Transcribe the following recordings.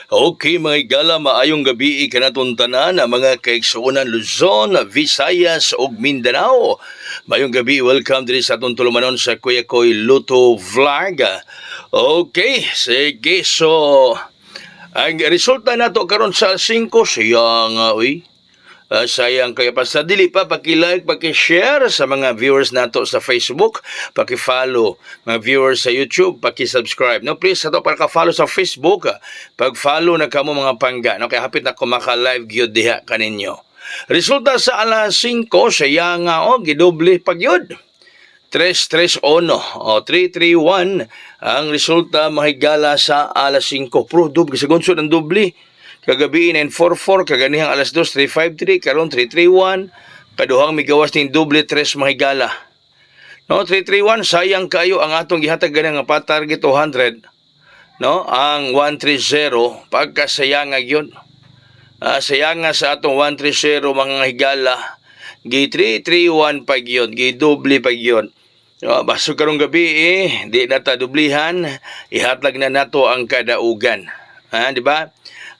Okay mga igala, maayong gabi kanatong tanan na mga kaigsuonan Luzon, Visayas ug Mindanao. Maayong gabi, welcome diri sa atong tulumanon sa Kuya Koy Luto Vlog. Okay, sige, so ang resulta nato karon sa 5 sayang sayang kaya pa sa dili pa paki-like, paki-share sa mga viewers nato sa Facebook, paki-follow mga viewers sa YouTube, paki-subscribe. No, please ato para ka-follow sa Facebook. Pag-follow na kamo mga pangga, no, kaya hapit na ko maka-live gyud diha kaninyo. Resulta sa alas 5 sayang gidoble pa gyud. 3-3-1 o 3-3-1 ang resulta mahigala sa alas 5. Pro doble sa gunsod ang doble. Kagabi 944, kaganihang alas 2, 353, karon 331, kaduhang migawas ning doble 3 mahigala. No, 331, sayang kayo ang atong gihatag ganang nga pa-target 200. No, ang 130, pagkasayang yun. Sayang nga sa atong 130 mga higala, gi 331 pag yun, gi doble pag yun. Baso karong gabi di na ta dublihan, ihatag na nato ang kadaugan. Di ba?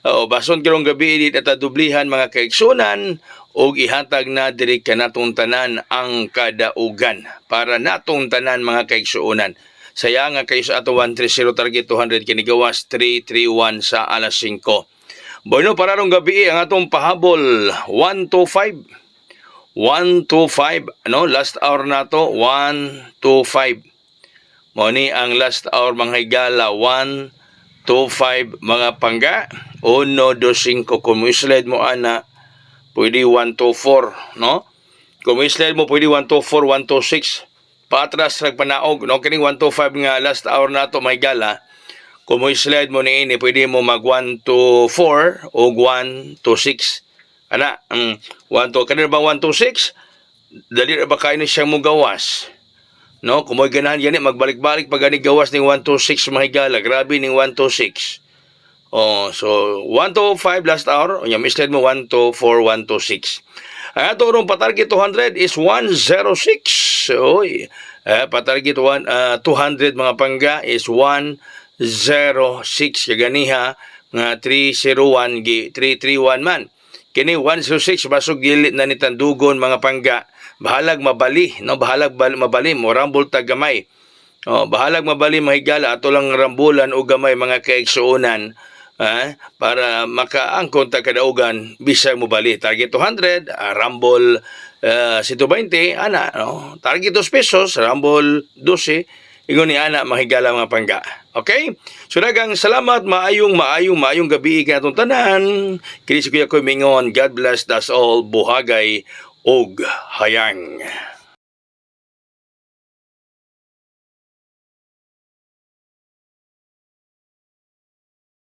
Bason karong gabi di ta dublihan mga kaigsunan o ihatag na diri kanatong tanan ang kadaugan para natong tanan mga kaigsuonan. Sayang nga kayo sa ato 130 target 200 kinigawas 331 sa alas 5. Bueno, para rong gabi ang atong pahabol 125. 125, ano, last hour na to 125. Mo ni ang last hour mga higala 125 mga pangga. 125 kung slide mo ana pwede 124, no? Kung slide mo pwede 124, 126. Patras rag panaog, no? Kining 125 nga last hour na to mga higala. Kung slide mo ni ini pwede mo mag 124 o 126. Ana, 1-2, kanina ba 1-2-6? Dali ba kayo na siyang mugawas? No, kung may ganahan yan, magbalik-balik pag gani gawas ng 1-2-6 mahigala. Grabe ng 1-2-6. So 1-5 last hour. O yung misled mo 1-4, 1-6. Ang ato rong patarget 200 is 106. Oy, patarget 200 mga pangga is 106. Kaganiha nga 301 331 man. Kini 106 basog gilit na ni tandugon mga pangga. Bahalag mabali, no, bahalag mabali mo rambol ta gamay. Bahalag mabali mahigala ato lang rambulan o gamay mga kaigsuonan para makaangkon ta kadaugan bisag mo bali. Target 200, rambol 120 ana, no. Target 2 pesos, rambol 12. Ingon ni ana mahigala mga pangga. Okay? So dagang salamat, maayong gabi ka atong tanan. Kini si Kuya Koy mingon, God bless us all, buhagay og hayang.